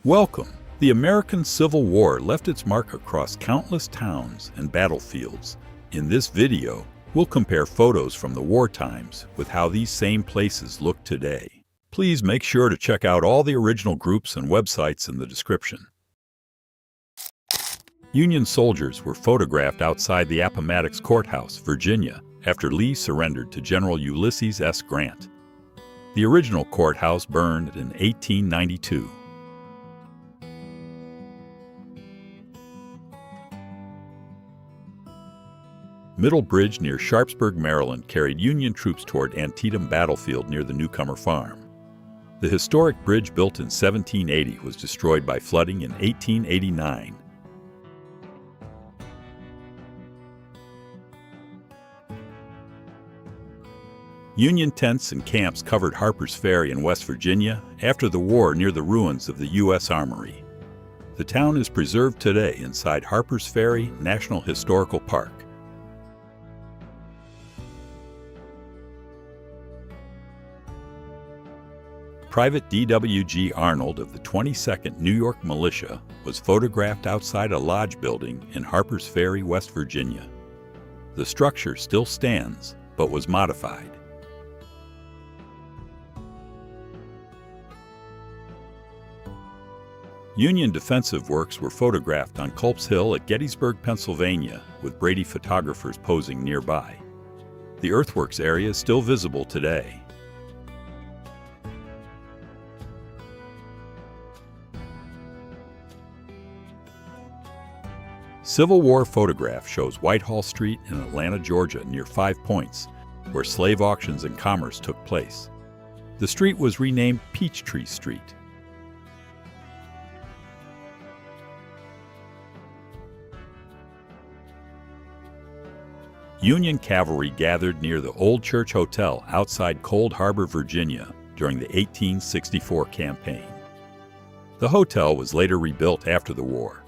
Welcome! The American Civil War left its mark across countless towns and battlefields. In this video, we'll compare photos from the war times with how these same places look today. Please make sure to check out all the original groups and websites in the description. Union soldiers were photographed outside the Appomattox Courthouse, Virginia, after Lee surrendered to General Ulysses S. Grant. The original courthouse burned in 1892. Middle Bridge near Sharpsburg, Maryland carried Union troops toward Antietam Battlefield near the Newcomer Farm. The historic bridge built in 1780 was destroyed by flooding in 1889. Union tents and camps covered Harper's Ferry in West Virginia after the war near the ruins of the U.S. Armory. The town is preserved today inside Harper's Ferry National Historical Park. Private D.W.G. Arnold of the 22nd New York Militia was photographed outside a lodge building in Harper's Ferry, West Virginia. The structure still stands, but was modified. Union defensive works were photographed on Culp's Hill at Gettysburg, Pennsylvania, with Brady photographers posing nearby. The earthworks area is still visible today. Civil War photograph shows Whitehall Street in Atlanta, Georgia, near 5 Points, where slave auctions and commerce took place. The street was renamed Peachtree Street. Union cavalry gathered near the Old Church Hotel outside Cold Harbor, Virginia, during the 1864 campaign. The hotel was later rebuilt after the war.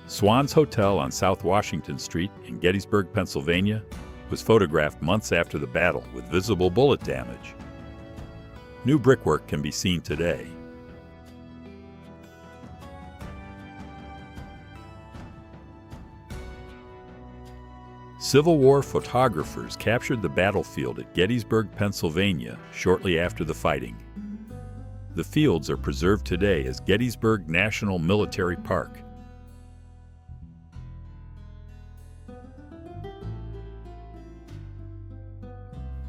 Swan's Hotel on South Washington Street in Gettysburg, Pennsylvania, was photographed months after the battle with visible bullet damage. New brickwork can be seen today. Civil War photographers captured the battlefield at Gettysburg, Pennsylvania, shortly after the fighting. The fields are preserved today as Gettysburg National Military Park.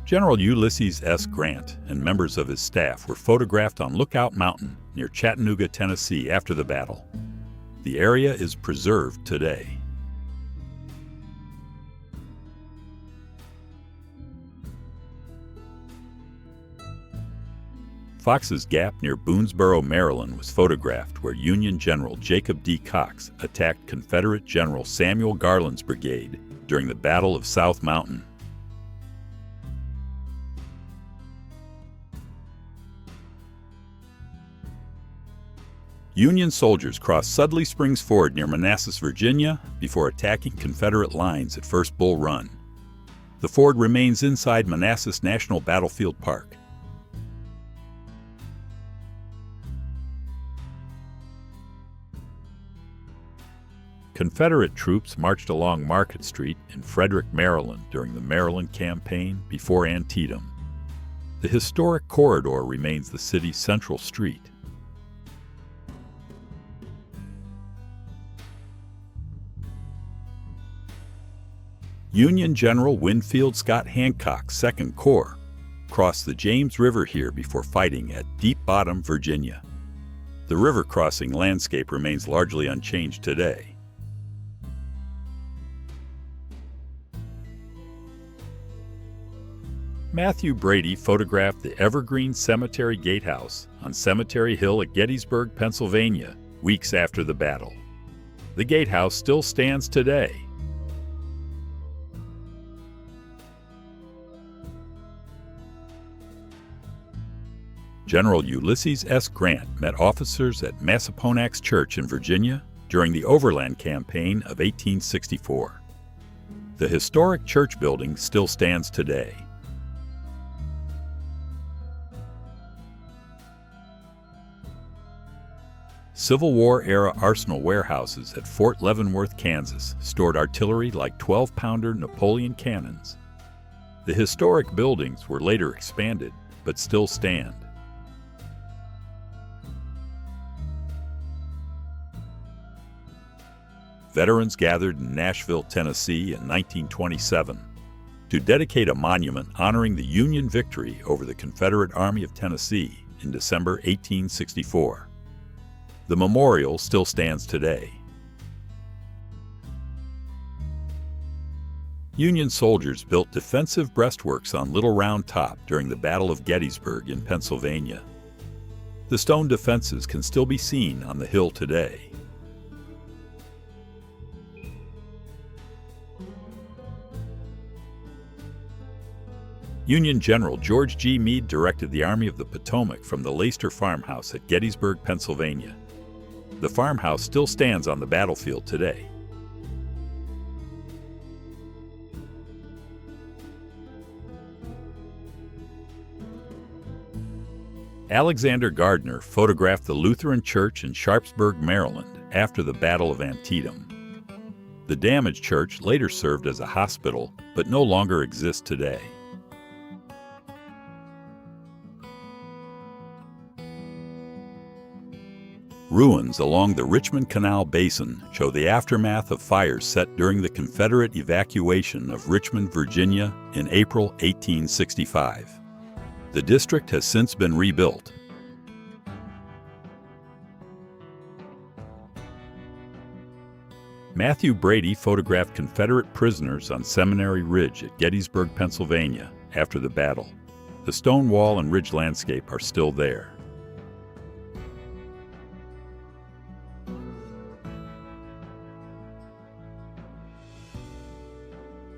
General Ulysses S. Grant and members of his staff were photographed on Lookout Mountain near Chattanooga, Tennessee after the battle. The area is preserved today. Fox's Gap near Boonesboro, Maryland was photographed where Union General Jacob D. Cox attacked Confederate General Samuel Garland's brigade during the Battle of South Mountain. Union soldiers crossed Sudley Springs Ford near Manassas, Virginia, before attacking Confederate lines at First Bull Run. The ford remains inside Manassas National Battlefield Park. Confederate troops marched along Market Street in Frederick, Maryland during the Maryland Campaign before Antietam. The historic corridor remains the city's central street. Union General Winfield Scott Hancock's Second Corps crossed the James River here before fighting at Deep Bottom, Virginia. The river crossing landscape remains largely unchanged today. Matthew Brady photographed the Evergreen Cemetery Gatehouse on Cemetery Hill at Gettysburg, Pennsylvania, weeks after the battle. The gatehouse still stands today. General Ulysses S. Grant met officers at Massaponax Church in Virginia during the Overland Campaign of 1864. The historic church building still stands today. Civil War-era arsenal warehouses at Fort Leavenworth, Kansas, stored artillery like 12-pounder Napoleon cannons. The historic buildings were later expanded, but still stand. Veterans gathered in Nashville, Tennessee in 1927 to dedicate a monument honoring the Union victory over the Confederate Army of Tennessee in December 1864. The memorial still stands today. Union soldiers built defensive breastworks on Little Round Top during the Battle of Gettysburg in Pennsylvania. The stone defenses can still be seen on the hill today. Union General George G. Meade directed the Army of the Potomac from the Leicester farmhouse at Gettysburg, Pennsylvania. The farmhouse still stands on the battlefield today. Alexander Gardner photographed the Lutheran Church in Sharpsburg, Maryland, after the Battle of Antietam. The damaged church later served as a hospital, but no longer exists today. Ruins along the Richmond Canal Basin show the aftermath of fires set during the Confederate evacuation of Richmond, Virginia in April 1865. The district has since been rebuilt. Matthew Brady photographed Confederate prisoners on Seminary Ridge at Gettysburg, Pennsylvania, after the battle. The stone wall and ridge landscape are still there.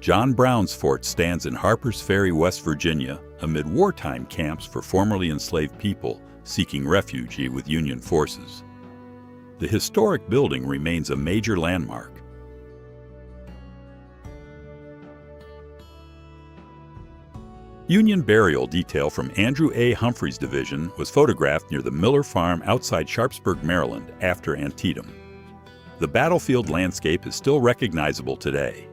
John Brown's fort stands in Harper's Ferry, West Virginia, amid wartime camps for formerly enslaved people seeking refuge with Union forces. The historic building remains a major landmark. Union burial detail from Andrew A. Humphrey's division was photographed near the Miller Farm outside Sharpsburg, Maryland, after Antietam. The battlefield landscape is still recognizable today.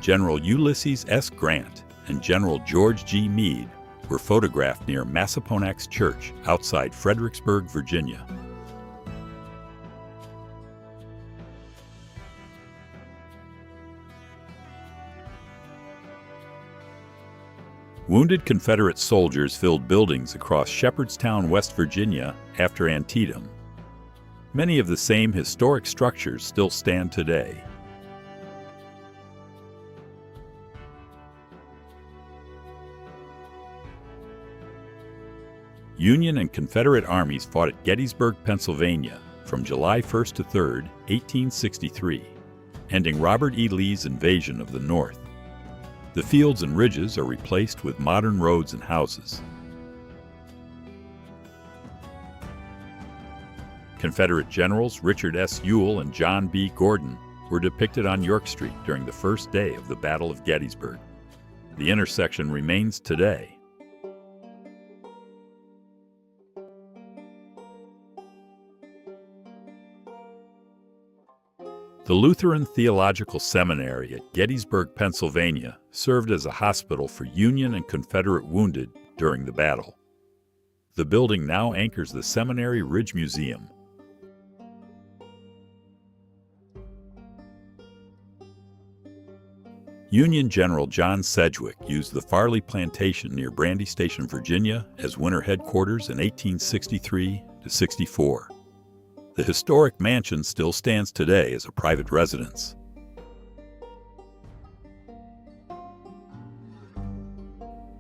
General Ulysses S. Grant and General George G. Meade were photographed near Massaponax Church outside Fredericksburg, Virginia. Wounded Confederate soldiers filled buildings across Shepherdstown, West Virginia after Antietam. Many of the same historic structures still stand today. Union and Confederate armies fought at Gettysburg, Pennsylvania, from July 1st to 3rd, 1863, ending Robert E. Lee's invasion of the North. The fields and ridges are replaced with modern roads and houses. Confederate generals Richard S. Ewell and John B. Gordon were depicted on York Street during the first day of the Battle of Gettysburg. The intersection remains today. The Lutheran Theological Seminary at Gettysburg, Pennsylvania, served as a hospital for Union and Confederate wounded during the battle. The building now anchors the Seminary Ridge Museum. Union General John Sedgwick used the Farley Plantation near Brandy Station, Virginia, as winter headquarters in 1863-64. The historic mansion still stands today as a private residence.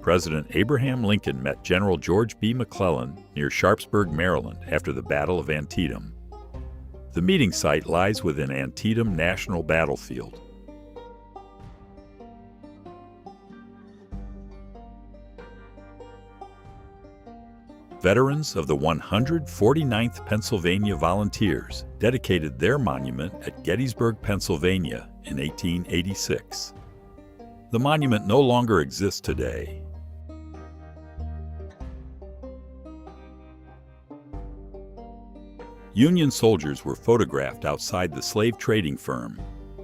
President Abraham Lincoln met General George B. McClellan near Sharpsburg, Maryland, after the Battle of Antietam. The meeting site lies within Antietam National Battlefield. Veterans of the 149th Pennsylvania Volunteers dedicated their monument at Gettysburg, Pennsylvania in 1886. The monument no longer exists today, Union soldiers were photographed outside the slave trading firm,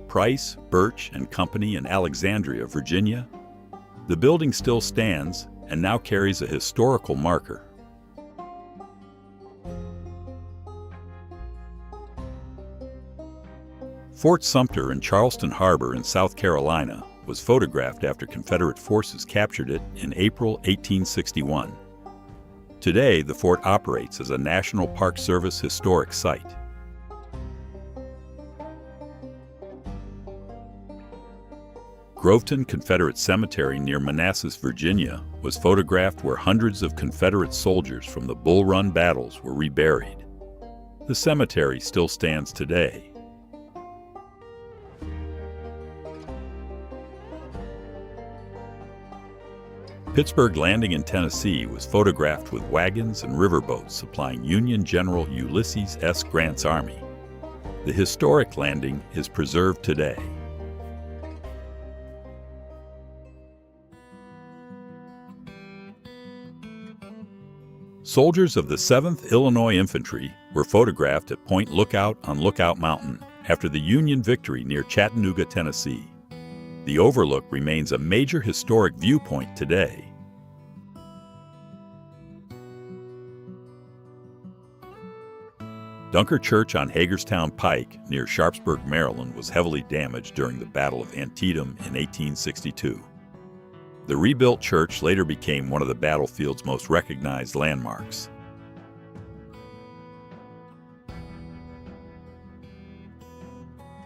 Price, Birch and Company in Alexandria, Virginia. The building still stands and now carries a historical marker. Fort Sumter in Charleston Harbor in South Carolina was photographed after Confederate forces captured it in April 1861. Today, the fort operates as a National Park Service historic site. Groveton Confederate Cemetery near Manassas, Virginia, was photographed where hundreds of Confederate soldiers from the Bull Run battles were reburied. The cemetery still stands today. Pittsburgh Landing in Tennessee was photographed with wagons and riverboats supplying Union General Ulysses S. Grant's army. The historic landing is preserved today. Soldiers of the 7th Illinois Infantry were photographed at Point Lookout on Lookout Mountain after the Union victory near Chattanooga, Tennessee. The overlook remains a major historic viewpoint today. Dunker Church on Hagerstown Pike near Sharpsburg, Maryland was heavily damaged during the Battle of Antietam in 1862. The rebuilt church later became one of the battlefield's most recognized landmarks.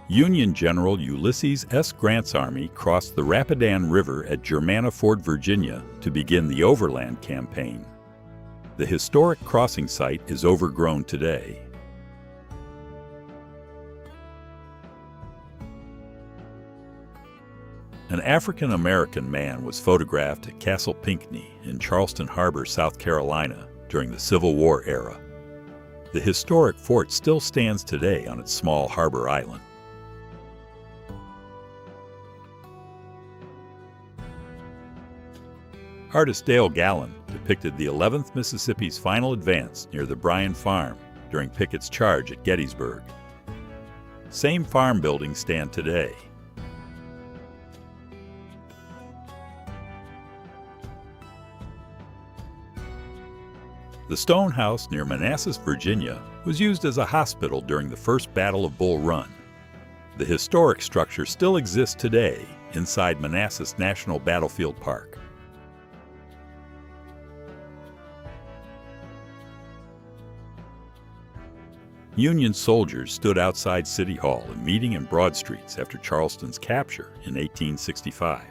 Union General Ulysses S. Grant's army crossed the Rapidan River at Germanna Ford, Virginia, to begin the overland campaign. The historic crossing site is overgrown today. An African-American man was photographed at Castle Pinckney in Charleston Harbor, South Carolina, during the Civil War era. The historic fort still stands today on its small harbor island. Artist Dale Gallen depicted the 11th Mississippi's final advance near the Bryan Farm during Pickett's charge at Gettysburg. Same farm buildings stand today. The stone house near Manassas, Virginia, was used as a hospital during the First Battle of Bull Run. The historic structure still exists today inside Manassas National Battlefield Park. Union soldiers stood outside City Hall and Meeting and Broad Streets after Charleston's capture in 1865.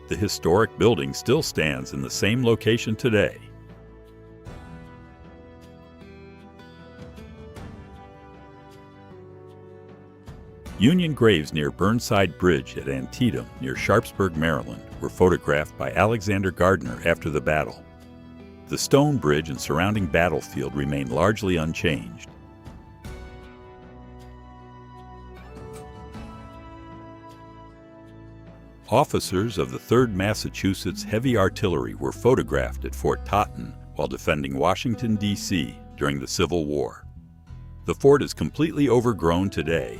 The historic building still stands in the same location today. Union graves near Burnside Bridge at Antietam near Sharpsburg, Maryland, were photographed by Alexander Gardner after the battle. The stone bridge and surrounding battlefield remain largely unchanged. Officers of the 3rd Massachusetts Heavy Artillery were photographed at Fort Totten while defending Washington, D.C. during the Civil War. The fort is completely overgrown today.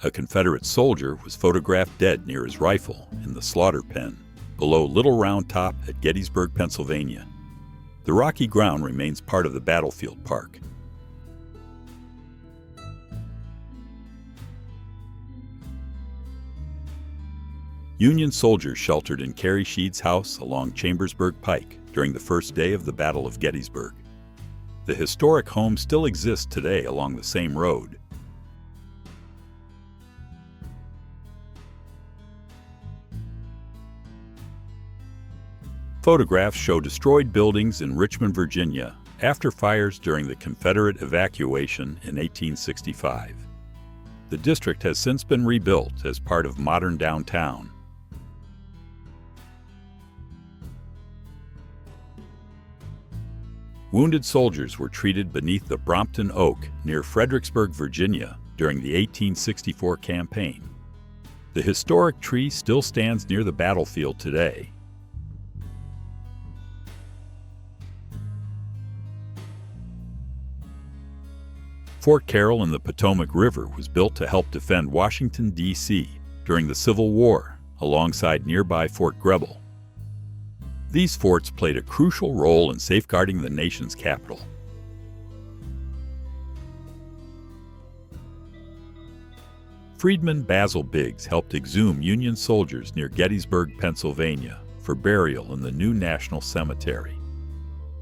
A Confederate soldier was photographed dead near his rifle in the slaughter pen below Little Round Top at Gettysburg, Pennsylvania. The rocky ground remains part of the battlefield park. Union soldiers sheltered in Carrie Sheed's house along Chambersburg Pike during the first day of the Battle of Gettysburg. The historic home still exists today along the same road. Photographs show destroyed buildings in Richmond, Virginia, after fires during the Confederate evacuation in 1865. The district has since been rebuilt as part of modern downtown. Wounded soldiers were treated beneath the Brompton Oak near Fredericksburg, Virginia, during the 1864 campaign. The historic tree still stands near the battlefield today. Fort Carroll in the Potomac River was built to help defend Washington, D.C. during the Civil War, alongside nearby Fort Greble. These forts played a crucial role in safeguarding the nation's capital. Freedman Basil Biggs helped exhume Union soldiers near Gettysburg, Pennsylvania, for burial in the new National Cemetery.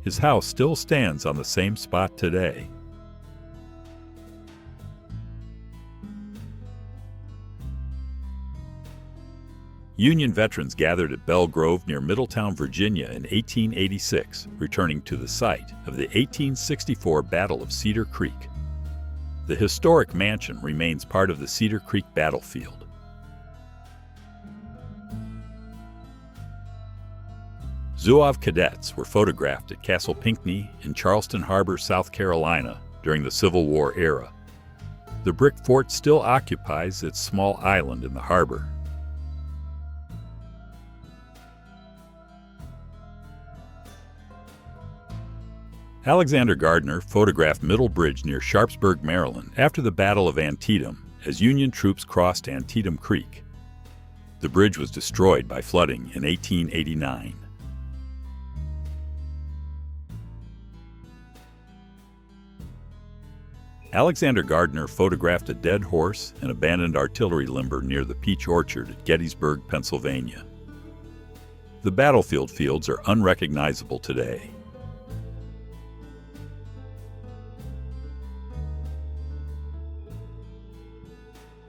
His house still stands on the same spot today. Union veterans gathered at Belle Grove near Middletown, Virginia in 1886, returning to the site of the 1864 Battle of Cedar Creek. The historic mansion remains part of the Cedar Creek battlefield. Zouave cadets were photographed at Castle Pinckney in Charleston Harbor, South Carolina, during the Civil War era. The brick fort still occupies its small island in the harbor. Alexander Gardner photographed Middle Bridge near Sharpsburg, Maryland, after the Battle of Antietam, as Union troops crossed Antietam Creek. The bridge was destroyed by flooding in 1889. Alexander Gardner photographed a dead horse and abandoned artillery limber near the Peach Orchard at Gettysburg, Pennsylvania. The battlefield fields are unrecognizable today.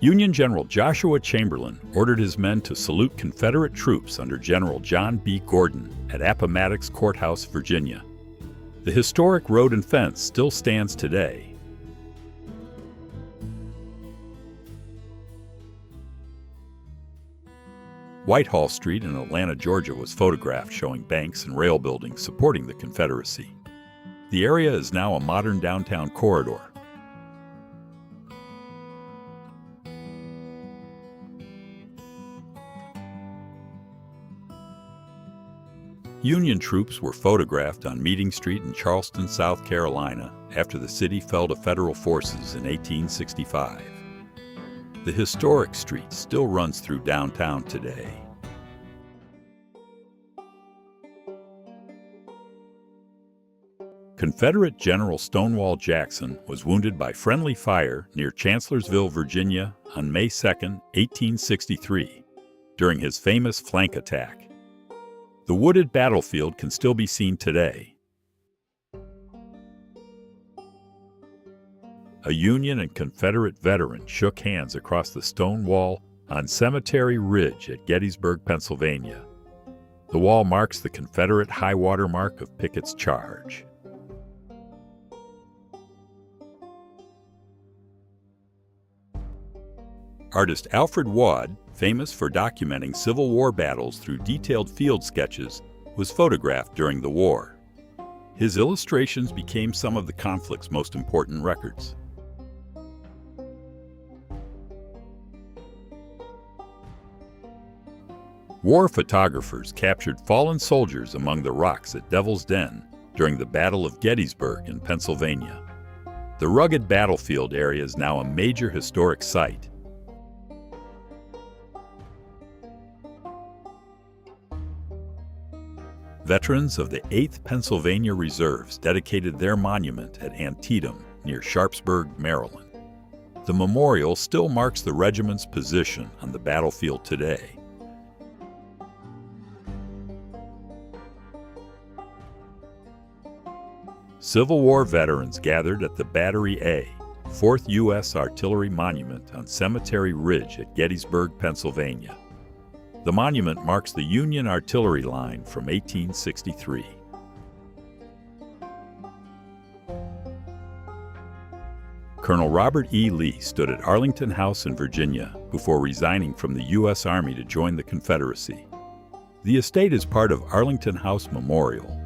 Union General Joshua Chamberlain ordered his men to salute Confederate troops under General John B. Gordon at Appomattox Courthouse, Virginia. The historic road and fence still stands today. Whitehall Street in Atlanta, Georgia was photographed showing banks and rail buildings supporting the Confederacy. The area is now a modern downtown corridor. Union troops were photographed on Meeting Street in Charleston, South Carolina, after the city fell to federal forces in 1865. The historic street still runs through downtown today. Confederate General Stonewall Jackson was wounded by friendly fire near Chancellorsville, Virginia, on May 2, 1863, during his famous flank attack. The wooded battlefield can still be seen today. A Union and Confederate veteran shook hands across the stone wall on Cemetery Ridge at Gettysburg, Pennsylvania. The wall marks the Confederate high water mark of Pickett's charge. Artist Alfred Waud, famous for documenting Civil War battles through detailed field sketches, was photographed during the war. His illustrations became some of the conflict's most important records. War photographers captured fallen soldiers among the rocks at Devil's Den during the Battle of Gettysburg in Pennsylvania. The rugged battlefield area is now a major historic site. Veterans of the 8th Pennsylvania Reserves dedicated their monument at Antietam, near Sharpsburg, Maryland. The memorial still marks the regiment's position on the battlefield today. Civil War veterans gathered at the Battery A, 4th U.S. Artillery Monument on Cemetery Ridge at Gettysburg, Pennsylvania. The monument marks the Union artillery line from 1863. Colonel Robert E. Lee stood at Arlington House in Virginia before resigning from the U.S. Army to join the Confederacy. The estate is part of Arlington House Memorial,